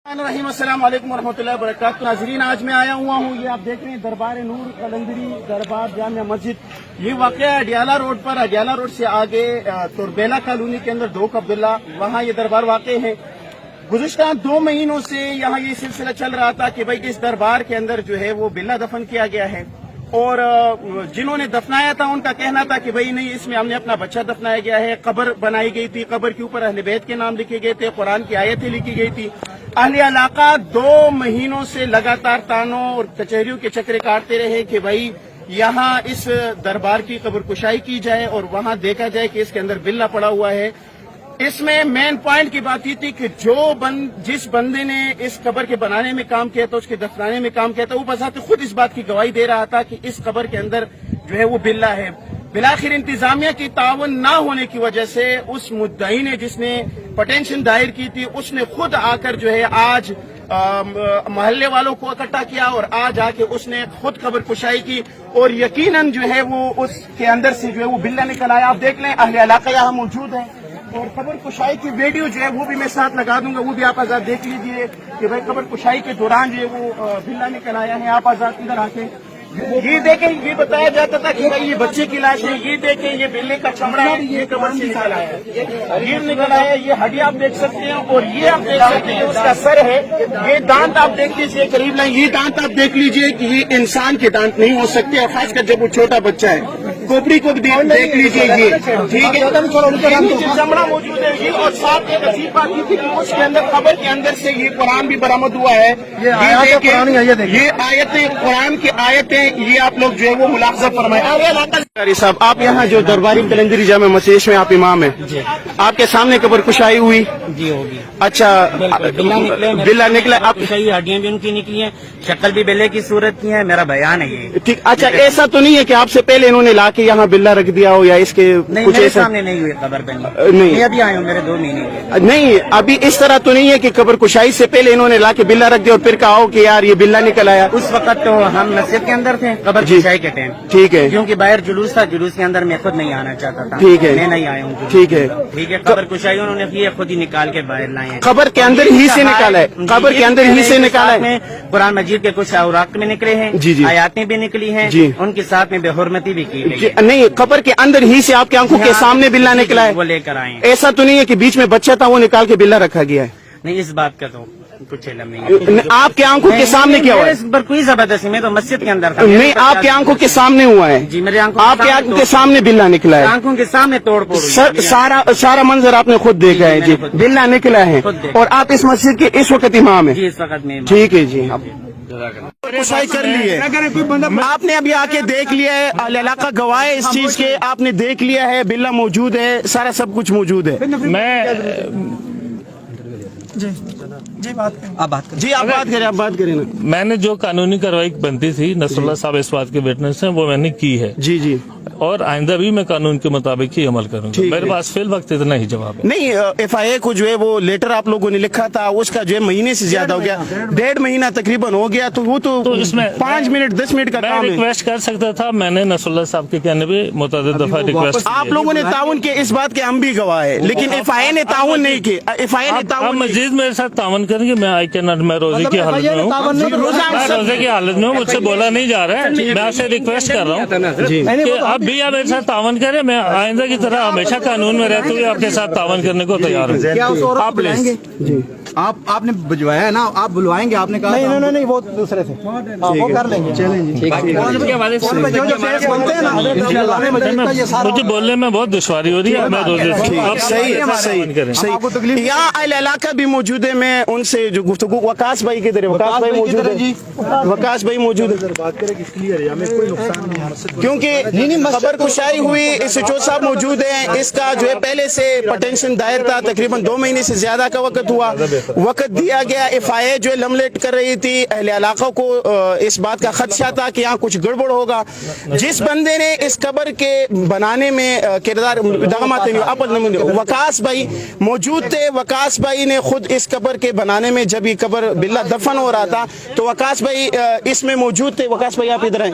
السلام علیکم ورحمۃ اللہ وبرکاتہ. ناظرین, آج میں آیا ہوا ہوں, یہ آپ دیکھ رہے ہیں دربار نور قلندری دربار جامع مسجد. یہ واقعہ اڈیالہ روڈ پر, اڈیالہ روڈ سے آگے توربیلا کالونی کے اندر دوک عبداللہ, وہاں یہ دربار واقع ہے. گزشتہ 2 مہینوں سے یہاں یہ سلسلہ چل رہا تھا کہ بھائی اس دربار کے اندر جو ہے وہ بلہ دفن کیا گیا ہے, اور جنہوں نے دفنایا تھا ان کا کہنا تھا کہ بھائی نہیں, اس میں ہم نے اپنا بچہ دفنایا گیا ہے. قبر بنائی گئی تھی, قبر کے اوپر اہل بیت کے نام لکھے گئے تھے, قرآن کی آیتیں لکھی گئی تھی. اہل علاقہ 2 مہینوں سے لگاتار تانوں اور کچہریوں کے چکرے کاٹتے رہے کہ بھائی یہاں اس دربار کی قبر کشائی کی جائے اور وہاں دیکھا جائے کہ اس کے اندر بلہ پڑا ہوا ہے. اس میں مین پوائنٹ کی بات یہ تھی کہ جس بندے نے اس قبر کے بنانے میں کام کیا تھا, اس کے دفنانے میں کام کیا تھا, وہ بذات خود اس بات کی گواہی دے رہا تھا کہ اس قبر کے اندر جو ہے وہ بلہ ہے. بلاخر انتظامیہ کی تعاون نہ ہونے کی وجہ سے اس مدعی نے, جس نے پٹینشن دائر کی تھی, اس نے خود آ کر جو ہے آج محلے والوں کو اکٹھا کیا اور آج آ کے اس نے خود قبر کشائی کی, اور یقیناً جو ہے وہ اس کے اندر سے جو ہے وہ بلہ نکل آیا. آپ دیکھ لیں, اہل علاقہ یہاں موجود ہیں, اور قبر کشائی کی ویڈیو جو ہے وہ بھی میں ساتھ لگا دوں گا, وہ بھی آپ آزاد دیکھ لیجئے کہ بھائی قبر کشائی کے دوران جو ہے وہ بلہ نکل آیا ہے. آپ آزاد ادھر آ کے یہ دیکھیں, یہ بتایا جاتا تھا کہ بھائی یہ بچے کی لاش ہے, یہ دیکھیں یہ بلے کا چمڑا ہے, یہ قبر سے نکل آیا ہے, یہ نکل آیا ہے, یہ ہڈی آپ دیکھ سکتے ہیں, اور یہ آپ دیکھ سکتے ہیں اس کا سر ہے. یہ دانت آپ دیکھ لیجیے, قریب لائیں, یہ دانت آپ دیکھ لیجیے کہ یہ انسان کے دانت نہیں ہو سکتے, اور خاص کر جب وہ چھوٹا بچہ ہے. کھوپڑی کو دیکھ لیجیے, یہ ٹھیک ہے, چمڑا موجود ہے یہ, اور ساتھ ایک عجیب بات یہ تھی کہ اس کے اندر قبر کے اندر سے یہ قرآن بھی برآمد ہوا ہے. یہ آیتیں, قرآن کی آیتیں, یہ آپ لوگ جو ہے وہ ملاحظہ فرمائیں. صاحب, آپ یہاں جو درباری قلندری جامع مسجد میں آپ امام ہیں, آپ کے سامنے قبر کشائی ہوئی؟ جی ہوگی. اچھا, بلہ نکلا, آپ ہڈیاں بھی ان کی نکلی ہیں, شکل بھی بلے کی صورت کی ہے, میرا بیان ہے یہ. ٹھیک, اچھا ایسا تو نہیں ہے کہ آپ سے پہلے انہوں نے لا کے یہاں بلہ رکھ دیا ہو, یا اس کے کچھ ایسا؟ سامنے نہیں ہوئی قبر بنی, نہیں ابھی آئے ہوں, میرے 2 مہینے ہوئے. نہیں, ابھی اس طرح تو نہیں ہے کہ قبر کشائی سے پہلے انہوں نے لا کے بلہ رکھ دیا اور پھر کہا ہو کہ یار یہ بلہ نکل آیا؟ اس وقت تو ہم مسجد کے اندر تھے قبر کشائی کے ٹائم. ٹھیک ہے, کیونکہ باہر جلوس تھا, جلوس کے اندر میں خود نہیں آنا چاہتا تھا. ٹھیک ہے, میں نہیں آیا ہوں. ٹھیک ہے, ٹھیک ہے, قبر کشائی انہوں نے کی, خود ہی نکال کے باہر لائے ہیں. قبر کے اندر ہی سے نکالا ہے, قبر کے اندر ہی سے نکالا ہے. قرآن مجید کے کچھ اوراق میں نکلے ہیں, آیاتیں بھی نکلی ہیں, ان کے ساتھ میں بے حرمتی بھی کی گئی. نہیں, قبر کے اندر ہی سے آپ کی آنکھوں کے سامنے بلہ نکلا ہے, وہ لے کر آئے. ایسا تو نہیں ہے کہ بیچ میں بچہ تھا وہ نکال کے بلہ رکھا گیا ہے؟ نہیں, اس بات کا تو کچھ علم نہیں. آپ کے آنکھوں کے سامنے کیا ہوا ہے؟ اس پر کوئی زبردستی, میں تو مسجد کے اندر تھا. نہیں, آپ کے آنکھوں کے سامنے ہوا ہے. جی, میرے آپ کے آنکھوں کے سامنے بلہ نکلا ہے, آنکھوں کے سامنے توڑ پھوڑ. سارا منظر آپ نے خود دیکھا ہے. جی, بلہ نکلا ہے, اور آپ اس مسجد کے اس وقت امام ہیں؟ جی, اس وقت میں. ٹھیک ہے جی, کشائی کر لی ہے آپ نے, ابھی آ کے دیکھ لیا ہے, اہل علاقہ گواہ ہے اس چیز کے, آپ نے دیکھ لیا ہے, بلہ موجود ہے, سارا سب کچھ موجود ہے. آپ بات کریں نا. میں نے جو قانونی کارروائی بنتی تھی, نصر اللہ صاحب اس بات کے وٹنس ہیں, وہ میں نے کی ہے. جی جی, اور آئندہ بھی میں قانون کے مطابق ہی عمل کروں گا. میرے پاس فی الوقت اتنا ہی جواب ہے. نہیں, ایف آئی اے کو جو ہے وہ لیٹر آپ لوگوں نے لکھا تھا, اس کا جو ہے مہینے سے زیادہ ہو گیا, 1.5 مہینہ تقریباً ہو گیا, تو وہ تو اس میں 5 منٹ 10 منٹ کا کام ہے. ریکویسٹ کر سکتا تھا, میں نے نصر اللہ صاحب کے کہنے پہ متعدد دفعہ ریکویسٹ. آپ لوگوں نے تعاون کیا, اس بات کے ہم بھی گواہ ہے, لیکن ایف آئی اے نے تعاون نہیں کیا. ایف آئی اے نے آپ مزید میرے ساتھ تعاون کریں گے. میں آئی کین ناٹ, میں روزے کی حالت میں ہوں, روزے کی حالت میں ہوں, مجھ سے بولا نہیں جا رہا ہے. میں آپ سے ریکویسٹ کر رہا ہوں کہ اب بھی آپ میرے ساتھ تعاون کریں. میں آئندہ کی طرح ہمیشہ قانون میں رہتے ہوئے آپ کے ساتھ تعاون کرنے کو تیار ہوں. آپ بلائیں گے؟ جی, آپ نے بھجوایا ہے نا, آپ بلوائیں گے, آپ نے کہا. نہیں, وہ دوسرے تھے, وہ کر لیں گے. چلیں جی, مجھے بولنے میں بہت دشواری ہو رہی ہے. میں روزے سے آپ صحیح. یہاں اہل علاقہ بھی موجود ہے, میں ان سے جو گفتگو, وقاص بھائی کے ذریعے, وقاص بھائی موجود ہے, وقاص بھائی موجود ہے, کیونکہ قبر کشائی ہوئی, اس ایچ او صاحب موجود ہیں. اس کا جو ہے پہلے سے پٹینشن دائر تھا, تقریباً 2 مہینے سے زیادہ کا وقت ہوا, وقت دیا گیا. ایف آئی اے جو ہے لملیٹ کر رہی تھی, اہل علاقہ کو اس بات کا خدشہ تھا کہ یہاں کچھ گڑبڑ ہوگا. جس بندے نے اس قبر کے بنانے میں کردار وقاص بھائی موجود تھے. وقاص بھائی نے خود اس قبر کے بنانے میں, جب یہ قبر بلہ دفن ہو رہا تھا, تو وقاص بھائی اس میں موجود تھے. وقاص بھائی آپ ادھر آئیں.